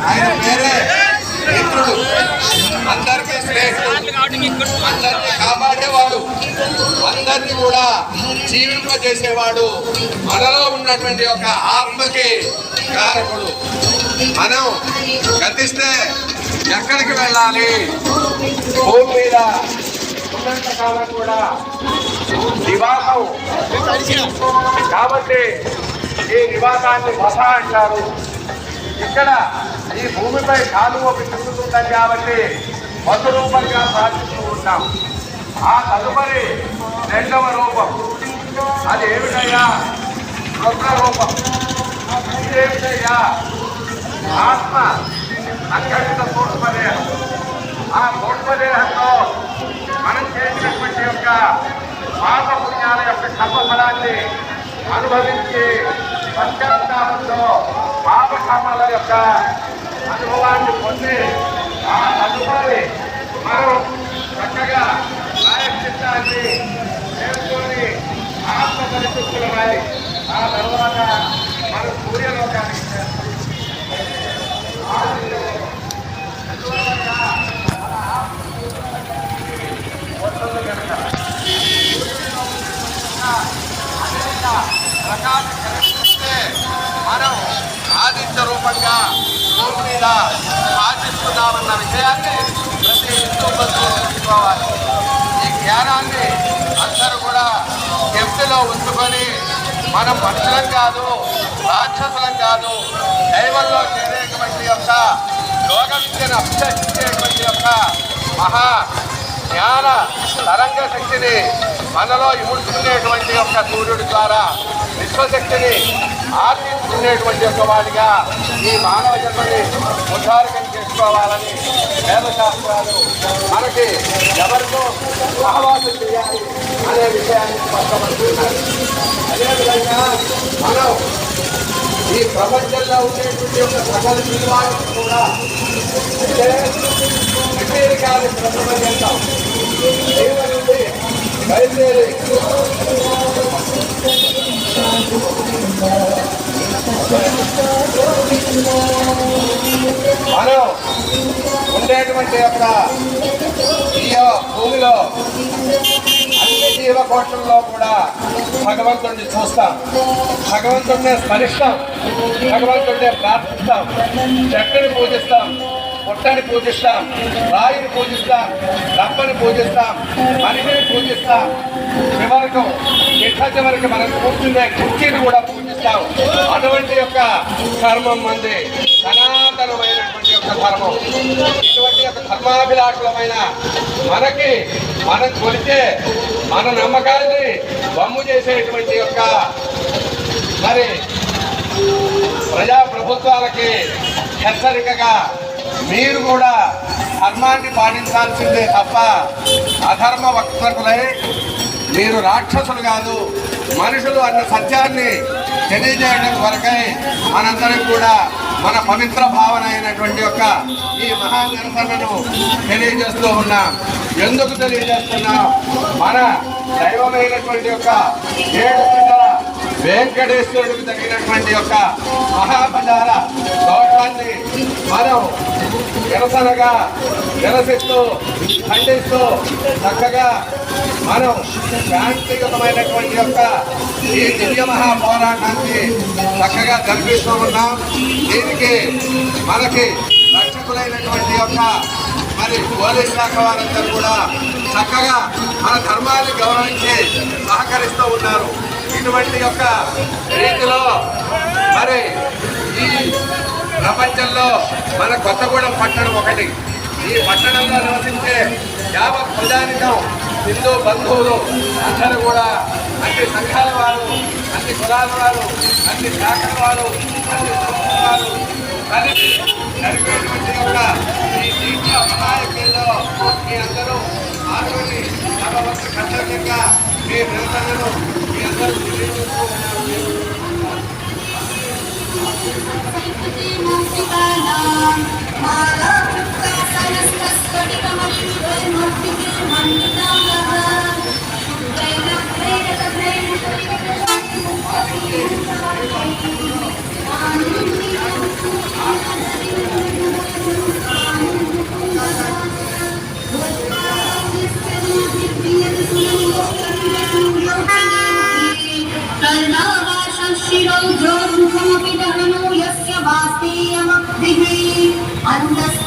ఆయన పేరే మిత్రుడు, అందరికీ స్నేహితుడు, అందరినీ కాపాడేవాడు, అందరినీ కూడా జీవింపజేసేవాడు, మనలో ఉన్నటువంటి ఒక ఆత్మకి కారకుడు. మనం గతిస్తే ఎక్కడికి వెళ్ళాలి? భూమి మీద ఉన్నంత కాలం కూడా నివాసం కాబట్టి ఈ నివాసాన్ని వస అంటారు. ఇక్కడ ఈ భూమిపై కాలు ఒకటి తిరుగుతుందని కాబట్టి వసు రూపంగా ప్రార్థిస్తూ ఉంటాం. ఆ తదుపరి రెండవ రూపం అది ఏమిటయ్యా? రుద్ర రూపం. ఇదేమిటయ్యా? ఆత్మ అఖండిత సూక్ష్మదేహం. ఆ సూక్ష్మదేహంలో మనం చేసినటువంటి యొక్క పాప పుణ్యాల యొక్క కర్మఫలాన్ని అనుభవించి పశ్చాత్తాపంతో పాపకర్మల యొక్క అనుభవాన్ని పొంది ఆ తదుపరి మనం చక్కగా ప్రాయశ్చిత్తాన్ని నేర్చుకొని ఆత్మ పరిశుద్ధులమై ఆ తర్వాత మనం సూర్యలోకానికి వస్తుంది కనుక రకాన్ని కలిగిస్తే మనం ఆదిత్య రూపంగా భూమి మీద ఆశిస్తున్నామన్న విషయాన్ని ప్రతి హిందూ బంధువులు తెలుసుకోవాలి. ఈ జ్ఞానాన్ని అందరూ కూడా కెప్టిలో ఉంచుకొని మనం మనుషులం కాదు, రాక్షసులం కాదు, దైవంలో చేరేటువంటి యొక్క యోగ విద్యను అభ్యసించేటువంటి యొక్క మహా జ్ఞాన తరంగ శక్తిని మనలో ఇముడుకునేటువంటి యొక్క సూర్యుడి ద్వారా విశ్వశక్తిని ఆర్జించుకునేటువంటి యొక్క వాడిగా ఈ మానవ జన్మని ఉద్ధారకం చేసుకోవాలని వేదశాస్త్రాలు మనకి ఎవరితో సహవాసం చేయాలి అనే విషయాన్ని స్పష్టపడుతున్నారు. అదేవిధంగా మనం ఈ ప్రపంచంలో ఉండేటువంటి యొక్క సకల జీవాలను కూడా అంటే అమెరికాని ప్రపంచం నుండి బయలుదేరి మనం ఉండేటువంటి యొక్క ఈ భూమిలో అన్ని జీవకోశంలో కూడా భగవంతుడిని చూస్తాం, భగవంతుడిని స్మరిస్తాం, భగవంతుడిని ప్రార్థిస్తాం, చెట్టుని పూజిస్తాం, పుట్టని పూజిస్తాం, రాయిని పూజిస్తాం, రప్పని పూజిస్తాం, మనిషిని పూజిస్తాం, చివరకు చివరికి మనం కూర్చునే కుర్చీని కూడా పూజిస్తాం. అటువంటి యొక్క ధర్మం మంది సనాతనమైనటువంటి యొక్క ధర్మం. ఇటువంటి యొక్క ధర్మాభిలాషులమైన మనకి మనం కొలిచే మన నమ్మకాన్ని బొమ్ము చేసేటువంటి యొక్క మరి ప్రజాప్రభుత్వాలకి హెచ్చరికగా మీరు కూడా ధర్మాన్ని పాటించాల్సిందే తప్ప అధర్మ వక్తకులై మీరు రాక్షసులు కాదు, మనుషులు అన్న సత్యాన్ని తెలియజేయడం కొరకై మనందరం కూడా మన పవిత్ర భావన అయినటువంటి యొక్క ఈ మహా నిరసనను తెలియజేస్తూ ఉన్నాం. ఎందుకు తెలియజేస్తున్నాం? మన దైవమైనటువంటి యొక్క 7 కిందల వెంకటేశ్వరుడికి తగినటువంటి యొక్క మహాపదాల దోషాన్ని మనం నిరసనగా నిరసిస్తూ ఖండిస్తూ చక్కగా మనం శాంతియుతమైనటువంటి యొక్క ఈ దివ్య మహాపోరాటాన్ని చక్కగా జరిపిస్తూ ఉన్నాం. దీనికి మనకి రక్షకులైనటువంటి యొక్క మరి పోలీస్ శాఖ వారందరూ కూడా చక్కగా మన ధర్మాన్ని గౌరవించి సహకరిస్తూ ఉన్నారు. ఇటువంటి యొక్క రీతిలో మరి ఈ ప్రపంచంలో మన కొత్తగూడెం పట్టణం ఒకటి. ఈ పట్టణంలో నివసించే యావత్ ప్రజానికం హిందూ బంధువులు అందరూ కూడా అన్ని సంఘాల వారు, అన్ని కులాల వారు, అన్ని శాఖల వారు, అన్ని సంస్థల వారు కలిసి జరిపేటువంటి యొక్క ఈ దీక్ష సహాయకుల్లో మీ అందరూ పాల్గొని తమ వంతు కర్తవ్యంగా మీ నిరసనను మీ అందరూ తెలియజేస్తూ ఉన్నారు. रौद्रोन्मुखमपि दहनो यस्य वास्तेयमग्निः अन्धस्य